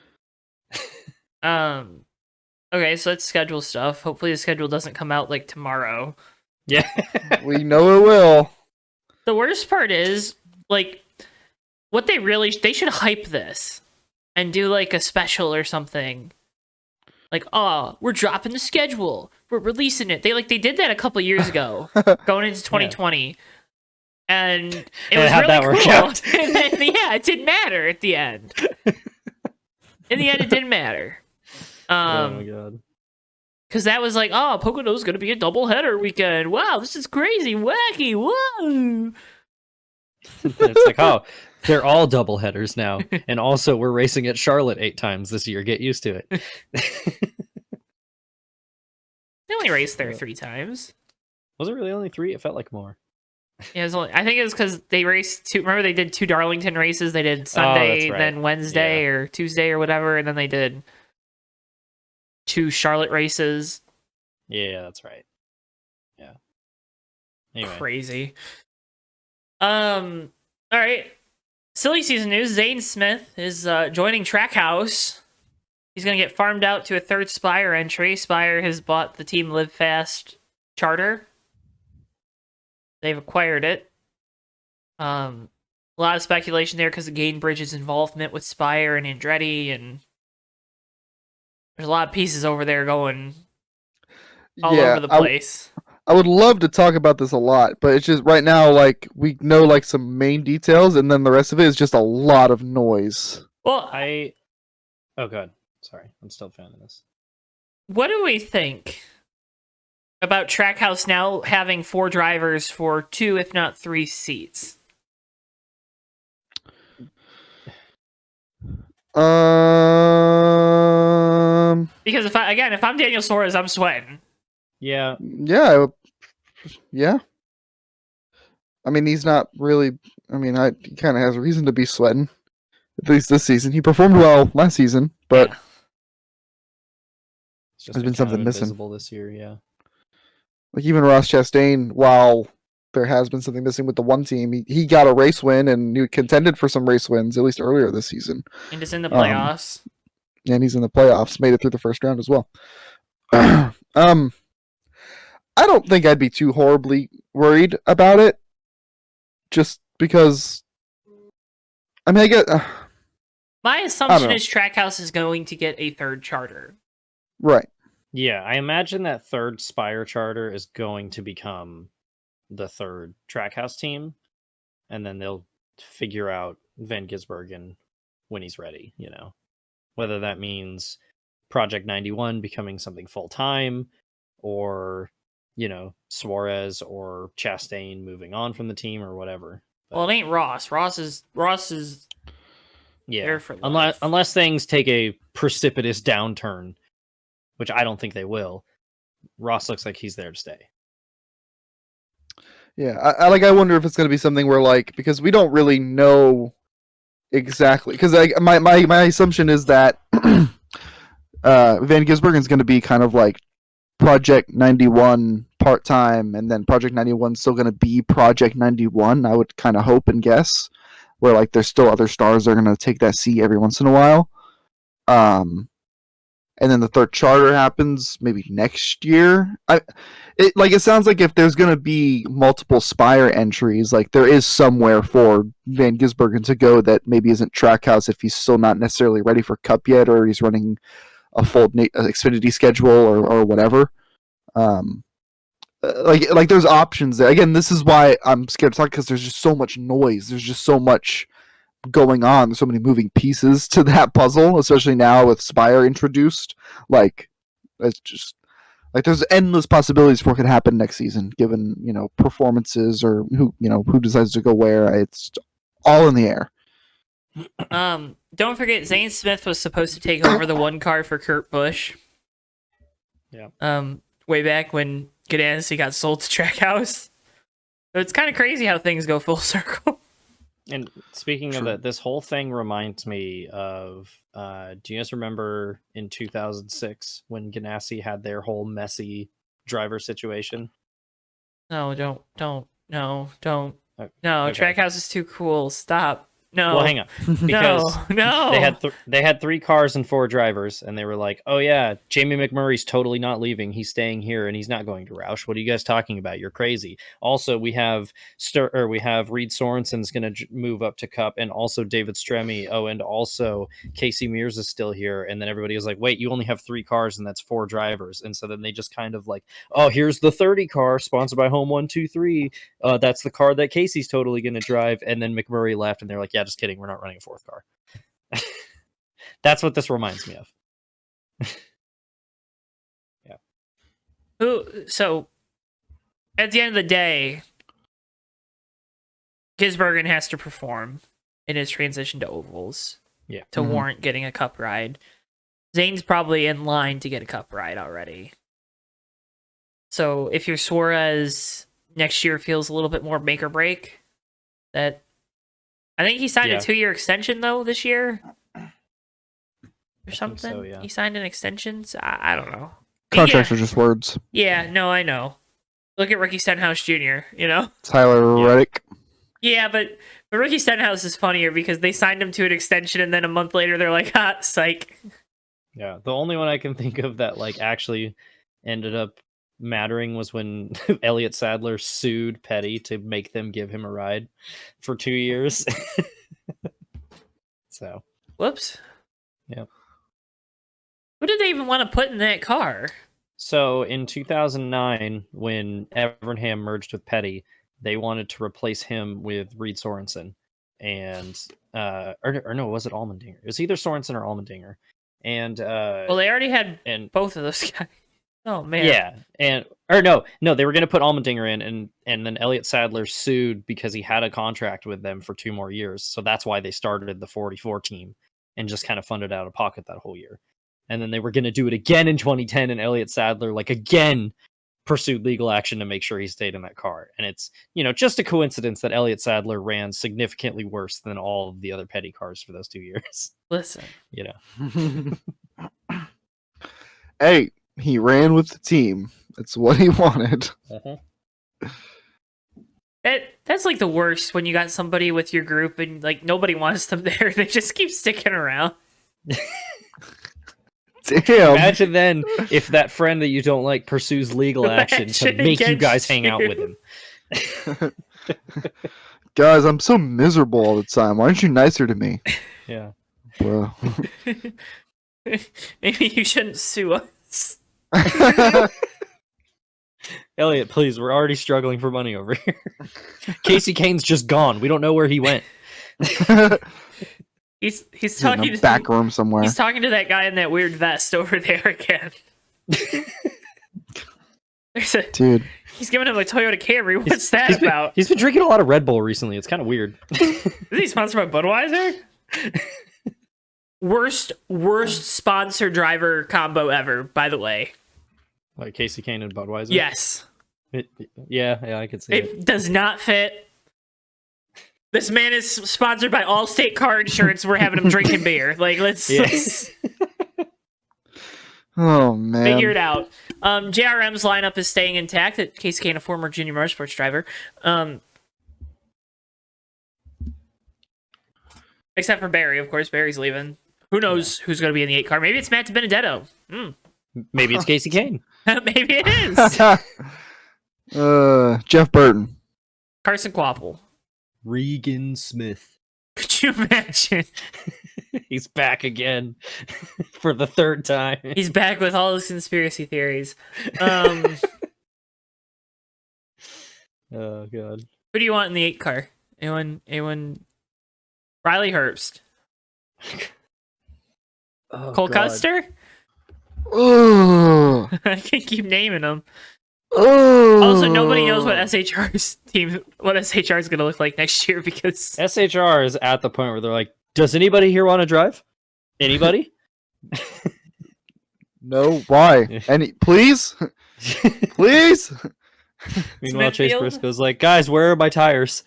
Okay, so let's schedule stuff. Hopefully the schedule doesn't come out like tomorrow. Yeah. We know it will. The worst part is, like, what they should hype this and do like a special or something. Like, oh, we're dropping the schedule. We're releasing it. They did that a couple years ago, going into 2020. And it was really cool. And then, it didn't matter at the end. In the end, it didn't matter. Oh my god. Because that was like, oh, Pocono's going to be a doubleheader weekend. Wow, this is crazy, wacky, whoa. It's like, oh, they're all doubleheaders now. And also, we're racing at Charlotte 8 times this year. Get used to it. They only raced there 3 times. Was it really only 3? It felt like more. Yeah, I think it was because they raced 2. Remember, they did 2 Darlington races. They did Sunday, then Wednesday or Tuesday or whatever, and then they did 2 Charlotte races. Yeah, that's right. Yeah. Anyway. Crazy. All right. Silly season news. Zane Smith is joining Trackhouse. He's going to get farmed out to a 3rd Spire entry. Spire has bought the Team Live Fast charter. They've acquired it. A lot of speculation there because of Gainbridge's involvement with Spire and Andretti and There's a lot of pieces over there going all Yeah, over the place. I would love to talk about this a lot, but it's just right now, like, we know like some main details, and then the rest of it is just a lot of noise. Well, Oh, good. Sorry, I'm still a fan of this. what do we think about Trackhouse now having 4 drivers for 2, if not 3 seats? Because if I'm Daniel Suarez, I'm sweating. Yeah. Yeah. I mean, he's not really. I mean, he kind of has a reason to be sweating. At least this season, he performed well last season, but It's just there's been something missing. invisible this year. Yeah. Like even Ross Chastain, while there has been something missing with the one team, he got a race win and he contended for some race wins at least earlier this season. And is in the playoffs. And he's in the playoffs, made it through the first round as well. I don't think I'd be too horribly worried about it, just because. I mean, I get. My assumption is Trackhouse is going to get a 3rd charter. Right. Yeah, I imagine that 3rd Spire charter is going to become the 3rd Trackhouse team, and then they'll figure out Van Gisbergen when he's ready, whether that means Project 91 becoming something full-time, or, Suarez or Chastain moving on from the team or whatever. But, well, it ain't Ross. Ross is yeah, there for life. unless things take a precipitous downturn, which I don't think they will. Ross looks like he's there to stay. Yeah, I wonder if it's going to be something where, like, because we don't really know exactly, because my assumption is that Van Gisbergen is going to be kind of like Project 91 part-time, and then Project 91 is still going to be Project 91, I would kind of hope and guess, where like there's still other stars that are going to take that seat every once in a while. And then the 3rd charter happens maybe next year. It sounds like if there's going to be multiple Spire entries, like there is somewhere for Van Gisbergen to go that maybe isn't Trackhouse if he's still not necessarily ready for Cup yet, or he's running a full Xfinity schedule or whatever. Like there's options there. Again, this is why I'm scared to talk, because there's just so much noise. There's just so much going on. There's so many moving pieces to that puzzle, especially now with Spire introduced. Like, it's just like there's endless possibilities for what could happen next season, given performances or who decides to go where. It's all in the air. Don't forget, Zane Smith was supposed to take over the 1 car for Kurt Busch. Yeah. Way back when Ganassi got sold to Trackhouse. So it's kind of crazy how things go full circle. And speaking of that, this whole thing reminds me of, do you guys remember in 2006 when Ganassi had their whole messy driver situation? No, don't. No, Okay. Trackhouse is too cool. Stop. No. Well, hang on. Because no. they had 3 cars and 4 drivers, and they were like, "Oh yeah, Jamie McMurray's totally not leaving. He's staying here, and he's not going to Roush. What are you guys talking about? You're crazy." Also, we have Reed Sorensen's going to move up to Cup, and also David Stremme. Oh, and also Casey Mears is still here. And then everybody was like, "Wait, you only have 3 cars, and that's 4 drivers." And so then they just kind of like, "Oh, here's the 30 car sponsored by Home 123. That's the car that Casey's totally going to drive." And then McMurray left, and they're like, "Yeah, just kidding. We're not running a 4th car." That's what this reminds me of. Yeah. So, at the end of the day, Gisbergen has to perform in his transition to ovals to warrant getting a Cup ride. Zane's probably in line to get a Cup ride already. So, if your Suarez next year feels a little bit more make or break, that I think he signed a 2-year extension though this year, or something. So, yeah. He signed an extension. So I don't know. Contracts are just words. Yeah, no, I know. Look at Ricky Stenhouse Jr. Tyler Reddick. Yeah, but Ricky Stenhouse is funnier because they signed him to an extension, and then a month later they're like, "Ha, psych." Yeah, the only one I can think of that like actually ended up mattering was when Elliott Sadler sued Petty to make them give him a ride for 2 years. So, whoops. Yeah. Who did they even want to put in that car? So in 2009, when Evernham merged with Petty, they wanted to replace him with Reed Sorensen, and or no, was it Allmendinger? It was either Sorensen or Allmendinger, and Well, they already had and both of those guys. Oh man. yeah, and or no, they were going to put Allmendinger in, and then Elliott Sadler sued because he had a contract with them for 2 more years, so that's why they started the 44 team and just kind of funded out of pocket that whole year. And then they were going to do it again in 2010, and Elliott Sadler, again, pursued legal action to make sure he stayed in that car. And it's, just a coincidence that Elliott Sadler ran significantly worse than all of the other Petty cars for those 2 years. Listen. Hey, he ran with the team. That's what he wanted. That's like the worst when you got somebody with your group and nobody wants them there. They just keep sticking around. Damn. Imagine then if that friend that you don't like pursues legal action to make you guys hang out with him. Guys, I'm so miserable all the time. Why aren't you nicer to me? Yeah. Bro. Maybe you shouldn't sue us. Elliot, please, we're already struggling for money over here. Casey Kane's just gone. We don't know where he went. He's He's talking in a to back room somewhere. He's talking to that guy in that weird vest over there again. Dude. He's giving him a Toyota Camry. What's that about? He's been drinking a lot of Red Bull recently. It's kind of weird. Is he sponsored by Budweiser? Worst sponsor driver combo ever, by the way. Like Casey Kane and Budweiser? Yes. Yeah, I could see it. It does not fit. This man is sponsored by Allstate Car Insurance. We're having him drinking beer. Let's Oh, man. figure it out. JRM's lineup is staying intact. Casey Kane, a former junior motorsports driver. Except for Barry, of course. Barry's leaving. Who knows who's going to be in the 8 car? Maybe it's Matt Benedetto. Maybe it's Casey Kane. Maybe it is. Jeff Burton. Carson Quapple. Regan Smith. Could you imagine? He's back again for the 3rd time. He's back with all his conspiracy theories. Oh, God. Who do you want in the 8 car? Anyone? Riley Herbst. Cole Custer? Oh. I can keep naming them. Oh. Also, nobody knows what SHR is going to look like next year because SHR is at the point where they're like, does anybody here want to drive? Anybody? No, why? Please? Please? Meanwhile, Chase Smithfield? Briscoe's like, guys, where are my tires?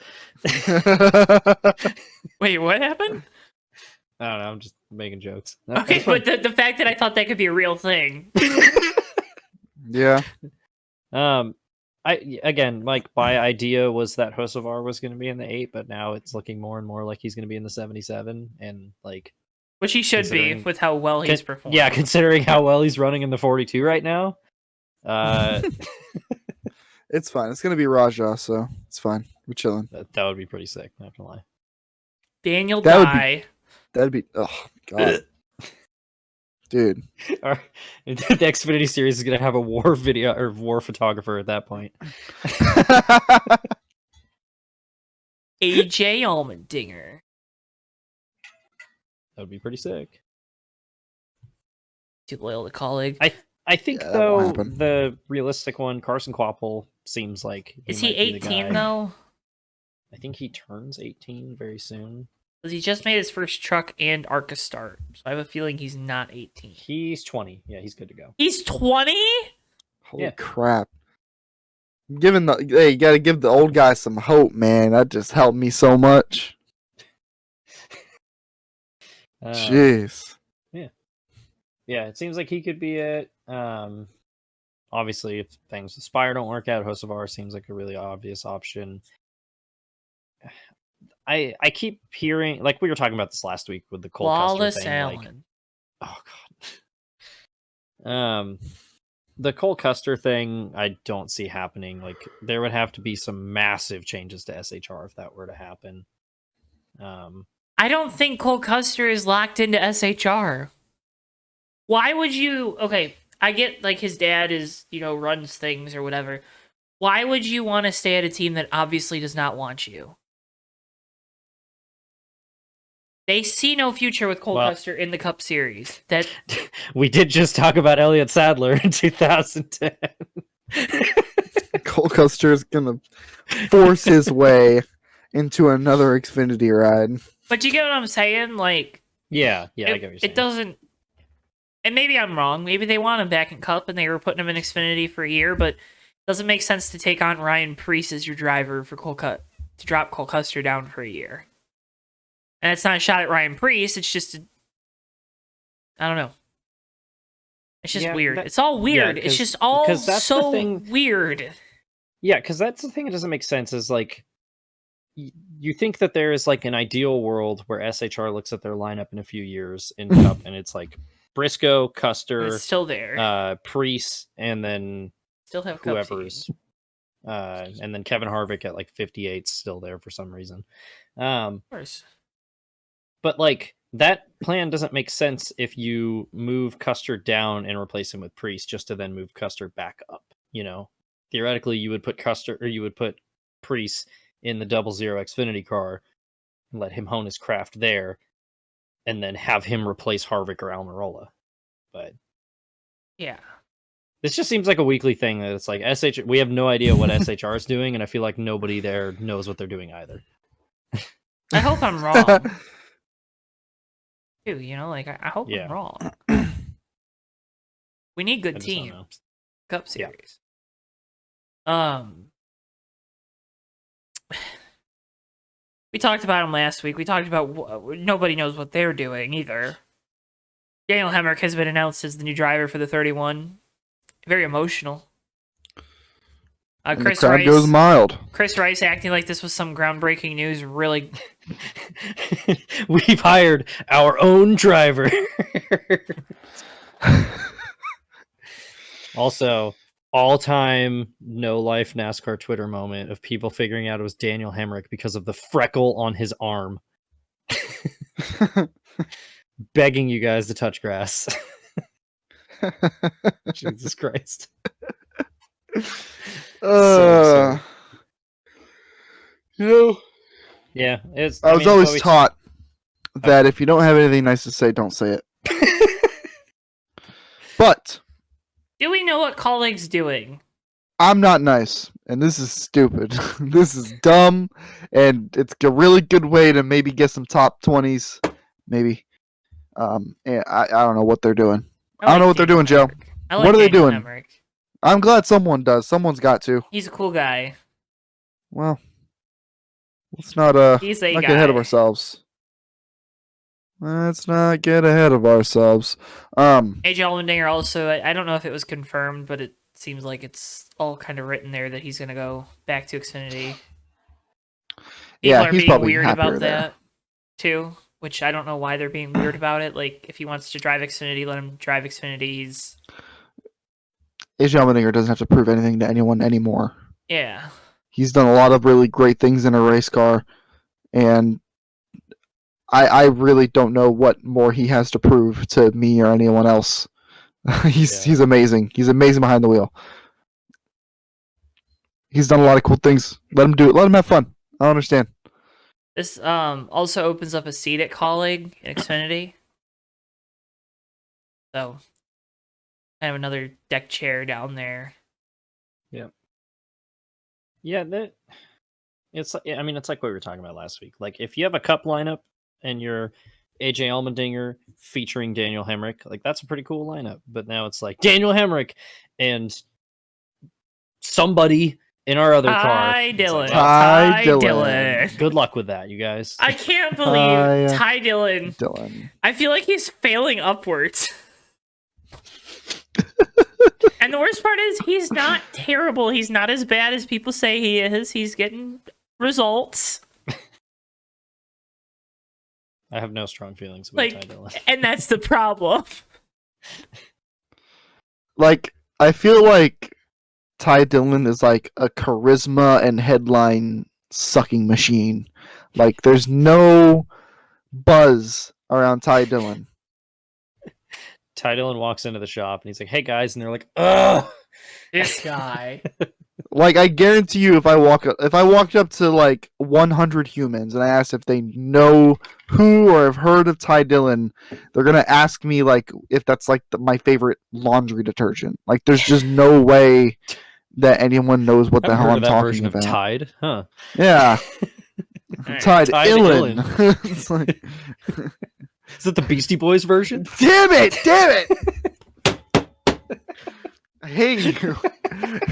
Wait, what happened? I don't know. I'm just making jokes. Okay, but the fact that I thought that could be a real thing. Yeah. My idea was that Hocevar was going to be in the 8, but now it's looking more and more like he's going to be in the 77, and Which he should be with how well he's performed. Yeah, considering how well he's running in the 42 right now. It's fine. It's gonna be Raja, so it's fine. We're chilling. That would be pretty sick, not gonna lie. Daniel That would Dye. That'd be oh god. Dude. The Xfinity series is gonna have a war video or war photographer at that point. AJ Allmendinger. That would be pretty sick. Too loyal to colleague. I think Yeah, though that won't happen. the realistic one, Carson Quapple, seems like Is he might be the 18 guy. though? I think he turns 18 very soon. Because he just made his first truck and ARCA start. So I have a feeling he's not 18. He's 20. Yeah, he's good to go. He's 20? Holy Yeah. crap. You gotta give the old guy some hope, man. That just helped me so much. Jeez. Yeah, it seems like he could be it. Obviously, if things with Spire don't work out, Hocevar seems like a really obvious option. I keep hearing, like we were talking about this last week with the Cole Wallace Custer thing. Allen. Oh god. The Cole Custer thing, I don't see happening. Like there would have to be some massive changes to SHR if that were to happen. I don't think Cole Custer is locked into SHR. Why would you? Okay, I get like his dad is, runs things or whatever. Why would you want to stay at a team that obviously does not want you? They see no future with Cole Custer in the Cup Series. That we did just talk about Elliott Sadler in 2010. Cole Custer is gonna force his way into another Xfinity ride. But you get what I'm saying? Like, yeah, I get what you're saying. It doesn't. And maybe I'm wrong. Maybe they want him back in Cup and they were putting him in Xfinity for a year, but it doesn't make sense to take on Ryan Preece as your driver for to drop Cole Custer down for a year. And it's not a shot at Ryan Preece. It's just, I don't know. It's just weird. It's all weird. It's just all so weird. Yeah, because that's the thing that doesn't make sense is like, you think that there is like an ideal world where SHR looks at their lineup in a few years in Cup and it's like Briscoe, Custer, it's still there. Preece, and then still have whoever's, and then Kevin Harvick at like 58 still there for some reason. Of course. But like that plan doesn't make sense if you move Custer down and replace him with Preece just to then move Custer back up. Theoretically, you would put Preece in the 00 Xfinity car and let him hone his craft there, and then have him replace Harvick or Almirola. But yeah, this just seems like a weekly thing that it's like we have no idea what SHR is doing, and I feel like nobody there knows what they're doing either. I hope I'm wrong. Too, I hope I'm wrong. We need good teams. Cup Series. Yeah. We talked about them last week. We talked about nobody knows what they're doing either. Daniel Hemrick has been announced as the new driver for the 31. Very emotional. Chris Rice goes mild. Chris Rice acting like this was some groundbreaking news. Really, we've hired our own driver. Also, all-time no-life NASCAR Twitter moment of people figuring out it was Daniel Hemrick because of the freckle on his arm. Begging you guys to touch grass. Jesus Christ. Yeah, I was always taught that if you don't have anything nice to say, don't say it. But do we know what Colleague's doing? I'm not nice, and this is stupid. This is dumb, and it's a really good way to maybe get some top 20s, maybe. And I don't know what they're doing. I don't know what they're doing, Joe. What are they doing? Hemrick. I'm glad someone does. Someone's got to. He's a cool guy. Well, let's not get ahead of ourselves. Let's not get ahead of ourselves. AJ Allmendinger also, I don't know if it was confirmed, but it seems like it's all kind of written there that he's going to go back to Xfinity. People are being weird about that, too, which I don't know why they're being weird about it. Like, if he wants to drive Xfinity, let him drive Xfinity. AJ Allmendinger doesn't have to prove anything to anyone anymore. Yeah. He's done a lot of really great things in a race car, and I really don't know what more he has to prove to me or anyone else. He's amazing. He's amazing behind the wheel. He's done a lot of cool things. Let him do it. Let him have fun. I don't understand. This also opens up a seat at Colleague in Xfinity. So, I have another deck chair down there. Yeah. Yeah, it's like what we were talking about last week. Like, if you have a Cup lineup and you're AJ Allmendinger featuring Daniel Hemrick, like, that's a pretty cool lineup. But now it's like Daniel Hemrick and somebody in our other car. Ty Dillon. Like, Ty Dillon. Good luck with that, you guys. I can't believe Ty Dillon. I feel like he's failing upwards. And the worst part is he's not terrible. He's not as bad as people say he is. He's getting results. I have no strong feelings about Ty Dillon. And that's the problem. Like, I feel like Ty Dillon is like a charisma and headline sucking machine. Like, there's no buzz around Ty Dillon. Ty Dillon walks into the shop and he's like, "Hey guys," and they're like, "Ugh, This guy. Like, I guarantee you, if I walked up to like 100 humans and I asked if they know who or have heard of Ty Dillon, they're gonna ask me like if that's like my favorite laundry detergent. Like, there's just no way that anyone knows what the I've hell heard I'm of that talking version about. of Tide, huh?" Yeah, Alright. Ty Ty Dillon. Dillon. It's like, Is it the Beastie Boys version? damn it! I hate you.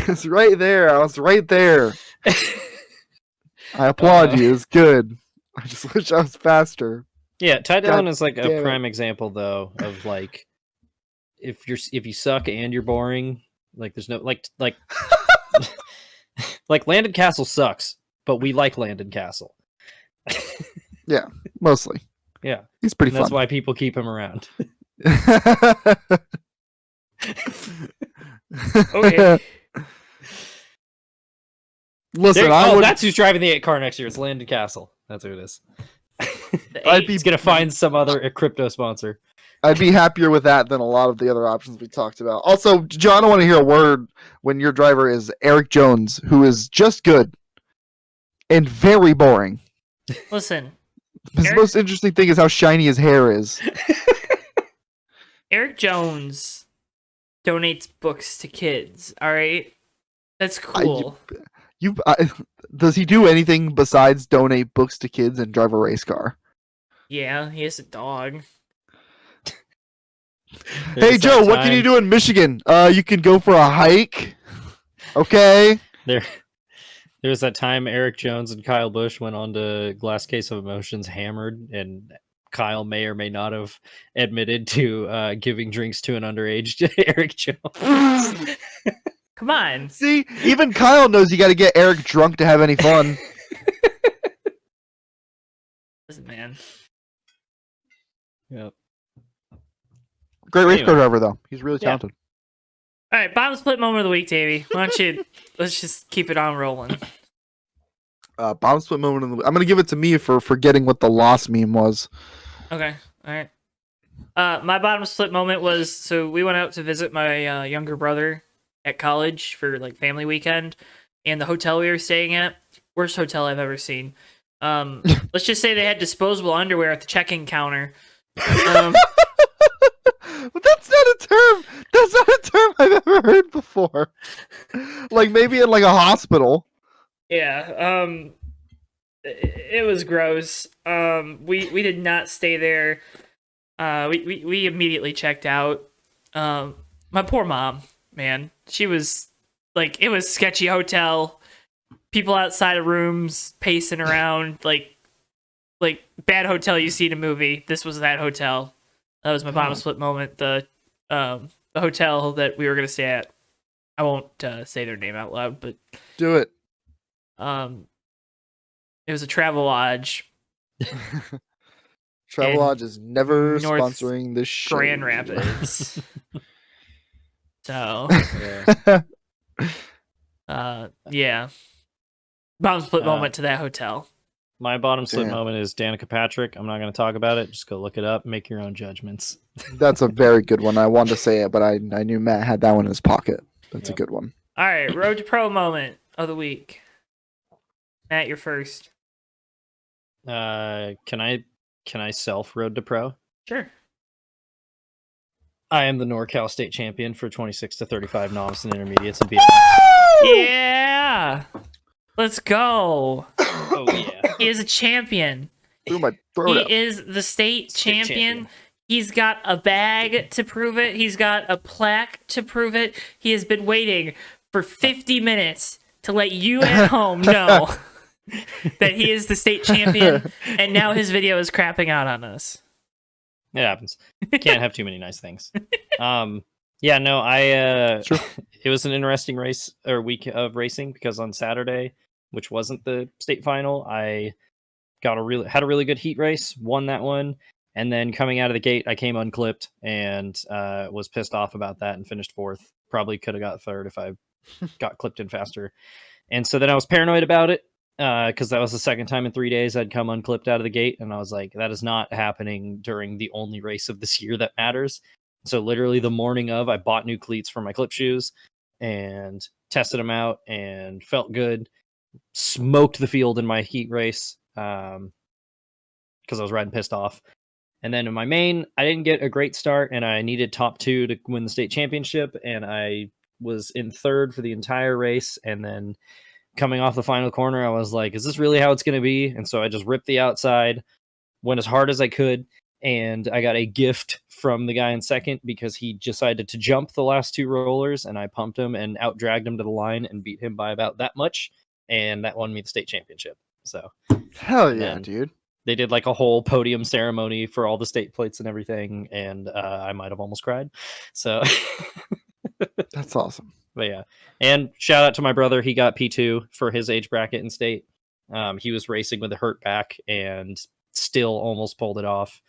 It's right there. I was right there. I applaud you. It's good. I just wish I was faster. Yeah, Ty Dillon God is like damn a it. prime example though of like if you suck and you're boring, like there's no like like Landon Castle sucks, but we like Landon Castle. Mostly. Yeah, He's pretty and that's fun. why people keep him around. Okay. Listen, I would. That's who's driving the 8 car next year. It's Landon Castle. That's who it is. The I'd eight- be- He's gonna find some other crypto sponsor. I'd be happier with that than a lot of the other options we talked about. Also, John, I want to hear a word when your driver is Eric Jones, who is just good and very boring. Listen, His Eric- most interesting thing is how shiny his hair is. Eric Jones donates books to kids. All right, that's cool. Does he do anything besides donate books to kids and drive a race car? Yeah, he has a dog. Hey Joe, what can you do in Michigan? You can go for a hike. Okay. There's that time Eric Jones and Kyle Busch went on to Glass Case of Emotions hammered, and Kyle may or may not have admitted to giving drinks to an underage Eric Jones. Come on. See, even Kyle knows you got to get Eric drunk to have any fun. Listen, man. Yep. Great race car Anyway. driver, though. He's really Yeah. talented. All right, bottom split moment of the week, Davey. Why don't you let's just keep it on rolling. Bottom split moment. I'm going to give it to me for forgetting what the loss meme was. Okay, all right. My bottom split moment was so we went out to visit my younger brother at college for like family weekend, and the hotel we were staying at, worst hotel I've ever seen. Let's just say they had disposable underwear at the check-in counter. But that's not a term. That's not a term I've ever heard before. Like maybe in like a hospital. Yeah, it was gross. We did not stay there. We immediately checked out. My poor mom, man, she was like, it was sketchy hotel, people outside of rooms pacing around, like bad hotel you see in a movie. This was that hotel. That was my bottom split moment. The hotel that we were gonna stay at. I won't say their name out loud, but Do it. it was a travel lodge, Travelodge is never North sponsoring this show. Grand Rapids. So, yeah. Bottom split moment to that hotel. My bottom split Damn. moment is Danica Patrick. I'm not going to talk about it. Just go look it up. Make your own judgments. That's a very good one. I wanted to say it, but I knew Matt had that one in his pocket. That's Yep. a good one. All right, road to pro moment of the week. Matt, you're first. Can I self road to pro? Sure. I am the NorCal state champion for 26 to 35 novice and intermediates in BMX. Yeah. Let's go. Oh yeah. He is a champion. Threw my throat He out. is the state champion. champion. He's got a bag to prove it. He's got a plaque to prove it. He has been waiting for 50 minutes to let you at home know that he is the state champion, and now his video is crapping out on us. It happens. Can't have too many nice things. Yeah, no, I Sure. it was an interesting race or week of racing because on Saturday, which wasn't the state final, I had a really good heat race, won that one, and then coming out of the gate, I came unclipped and was pissed off about that and finished fourth. Probably could have got third if I got clipped in faster. And so then I was paranoid about it because that was the second time in 3 days I'd come unclipped out of the gate, and I was like, that is not happening during the only race of this year that matters. So literally the morning of, I bought new cleats for my clip shoes and tested them out and felt good. Smoked the field in my heat race because I was riding pissed off. And then in my main, I didn't get a great start, and I needed top 2 to win the state championship, and I was in 3rd for the entire race. And then coming off the final corner, I was like, is this really how it's going to be? And so I just ripped the outside, went as hard as I could, and I got a gift from the guy in second because he decided to jump the last 2 rollers, and I pumped him and out-dragged him to the line and beat him by about that much, and that won me the state championship. So hell yeah, dude. They did like a whole podium ceremony for all the state plates and everything, and I might have almost cried. So that's awesome. But yeah, and shout out to my brother. He got P2 for his age bracket in state. He was racing with a hurt back and still almost pulled it off.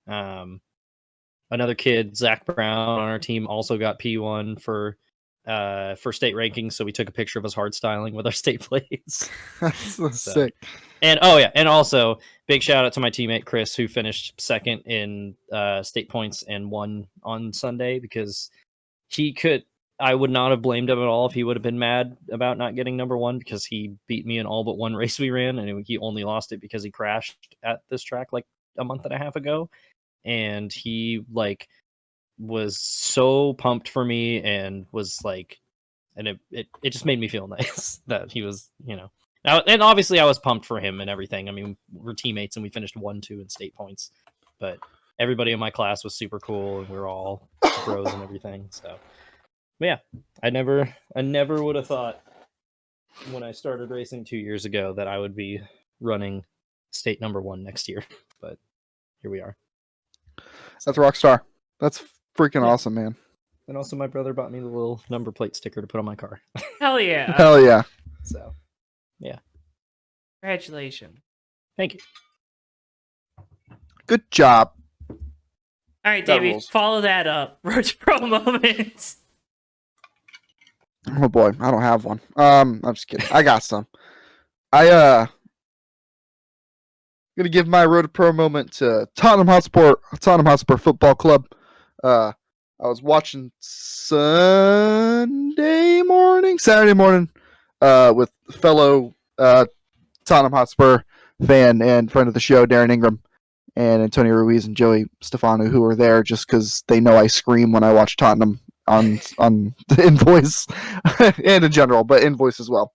Another kid, Zach Brown, on our team also got P1 for state rankings, so we took a picture of us hard styling with our state plates. That's so sick. And and also big shout out to my teammate Chris, who finished second in state points and won on Sunday, because I would not have blamed him at all if he would have been mad about not getting number 1, because he beat me in all but one race we ran, and he only lost it because he crashed at this track like a month and a half ago. And he like was so pumped for me and was like, and it just made me feel nice that he was, now, and obviously I was pumped for him and everything. I mean, we're teammates and we finished 1-2 in state points, but everybody in my class was super cool and we were all bros and everything. So, but yeah, I never would have thought when I started racing 2 years ago that I would be running state number 1 next year, but here we are. That's Rockstar. That's freaking awesome, man. And also my brother bought me the little number plate sticker to put on my car. Hell yeah. Hell yeah. So, yeah. Congratulations. Thank you. Good job. All right, Davey, rules. follow that up. Road to Pro moments. Oh boy, I don't have one. I'm just kidding. I got some. Gonna give my Road to Pro moment to Tottenham Hotspur Football Club. I was watching Saturday morning, with fellow Tottenham Hotspur fan and friend of the show, Darren Ingram, and Antonio Ruiz and Joey Stefano, who were there just because they know I scream when I watch Tottenham on the Invoice and in general, but Invoice as well.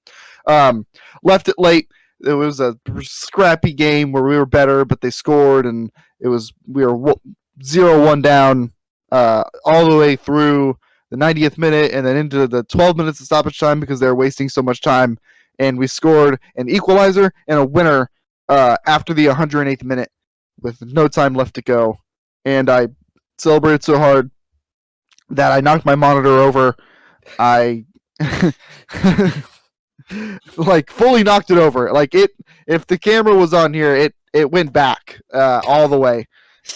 Left it late. It was a scrappy game where we were better, but they scored, and we were 0-1 down all the way through the 90th minute and then into the 12 minutes of stoppage time because they were wasting so much time. And we scored an equalizer and a winner after the 108th minute with no time left to go. And I celebrated so hard that I knocked my monitor over. I like fully knocked it over. Like if the camera was on here, it went back all the way.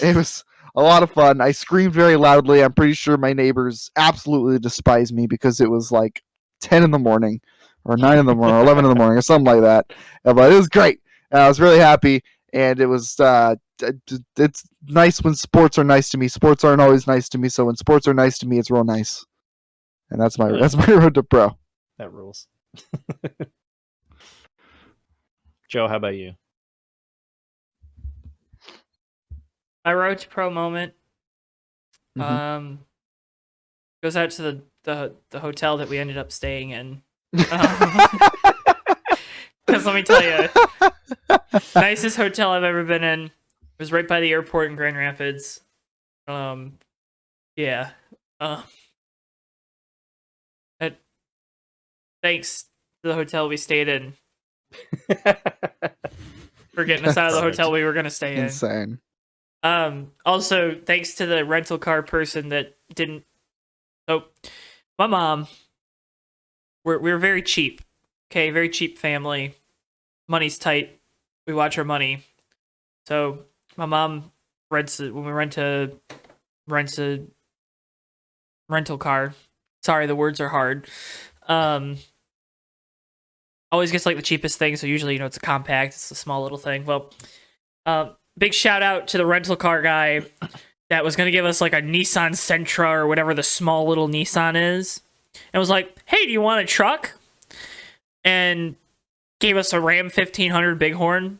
It was a lot of fun. I screamed very loudly. I'm pretty sure my neighbors absolutely despise me because it was like 10 in the morning or 9 in the morning or 11 in the morning or something like that. But it was great. I was really happy, and it was it's nice when sports are nice to me. Sports aren't always nice to me, so when sports are nice to me, it's real nice. And that's my Road to Pro. That rules. Joe, how about you? My Road to Pro moment Mm-hmm. goes out to the hotel that we ended up staying in. Because let me tell you, nicest hotel I've ever been in. It was right by the airport in Grand Rapids. Yeah. Thanks to the hotel we stayed in for getting us out of the hotel we were going to stay in. Insane. Also, thanks to the rental car person that didn't. Oh, my mom. We're very cheap. Okay, very cheap family. Money's tight. We watch our money. So my mom rents when we rent a rental car. Sorry, the words are hard. Always gets like the cheapest thing. So usually, it's a compact. It's a small little thing. Well, big shout out to the rental car guy that was going to give us like a Nissan Sentra or whatever the small little Nissan is. And was like, hey, do you want a truck? And gave us a Ram 1500 Bighorn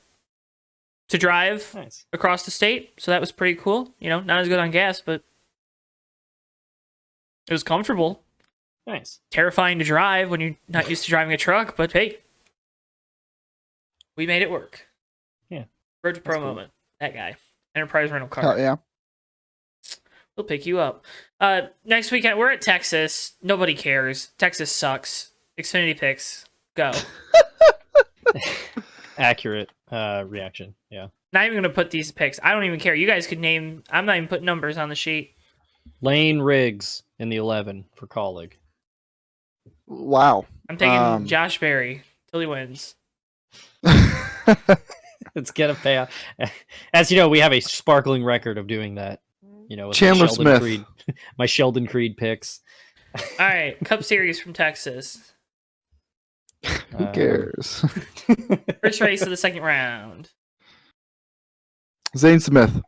to drive across the state. So that was pretty cool. You know, not as good on gas, but it was comfortable. Nice. Terrifying to drive when you're not used to driving a truck, but hey, we made it work. Yeah. Road to Pro cool. moment. That guy. Enterprise rental car. Oh, yeah. We'll pick you up. Next weekend, we're at Texas. Nobody cares. Texas sucks. Xfinity picks. Go. Accurate reaction. Yeah. Not even going to put these picks. I don't even care. You guys could name. I'm not even putting numbers on the sheet. Lane Riggs in the 11 for Colleague. Wow. I'm taking Josh Berry till he wins. It's gonna pay off. As you know, we have a sparkling record of doing that. You know, with Chandler my Smith. Creed, my Sheldon Creed picks. All right, Cup Series from Texas. Who cares? First race of the second round. Zane Smith.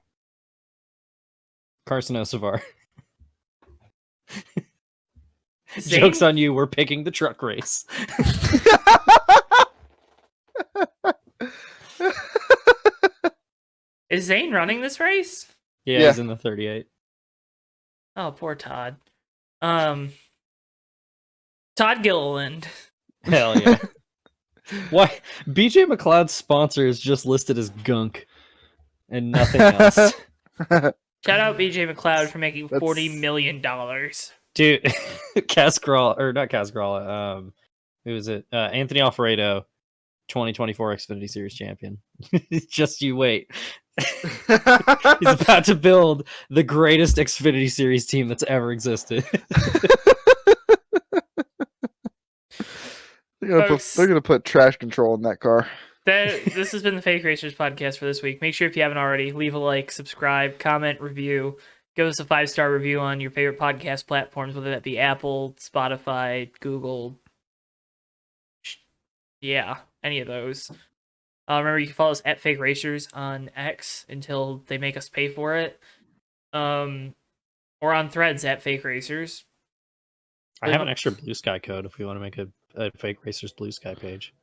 Carson Osavar. Zane? Joke's on you. We're picking the truck race. Is Zane running this race? Yeah, he's in the 38. Oh, poor Todd. Todd Gilliland. Hell yeah. Why? BJ McLeod's sponsor is just listed as gunk and nothing else. Shout out BJ McLeod for making $40 million. Dude, Cascarala, or not Cascarala, who was it? Anthony Alfredo, 2024 Xfinity Series champion. Just you wait. He's about to build the greatest Xfinity Series team that's ever existed. They're gonna put trash control in that car. This has been the Fake Racers podcast for this week. Make sure if you haven't already, leave a like, subscribe, comment, review. Give us a 5-star review on your favorite podcast platforms, whether that be Apple, Spotify, Google. Yeah, any of those. Remember, you can follow us at Fake Racers on X until they make us pay for it. Or on Threads at Fake Racers. I have an extra Blue Sky code if we want to make a Fake Racers Blue Sky page.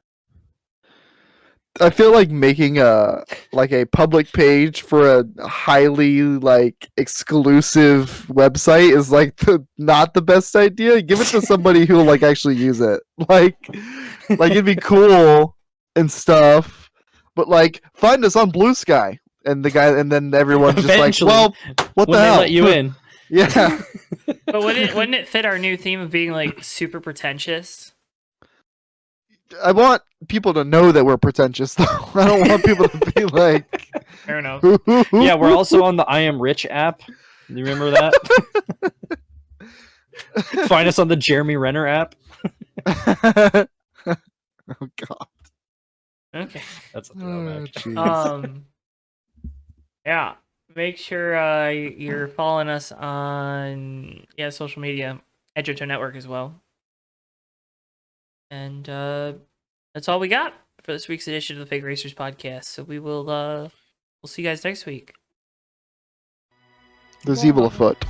I feel like making a public page for a highly exclusive website is not the best idea. Give it to somebody who will actually use it. Like it'd be cool and stuff. But find us on Blue Sky, and then everyone just well, what the hell? When they let you in, yeah. But wouldn't it fit our new theme of being super pretentious? I want people to know that we're pretentious, though. I don't want people to be like. Fair enough. Yeah, we're also on the I Am Rich app. Do you remember that? Find us on the Jeremy Renner app. Oh God. Okay. That's a throwback. Yeah. Make sure you're following us on social media, Edgerton Network as well. And that's all we got for this week's edition of the Fake Racers podcast. So we'll see you guys next week. There's evil afoot.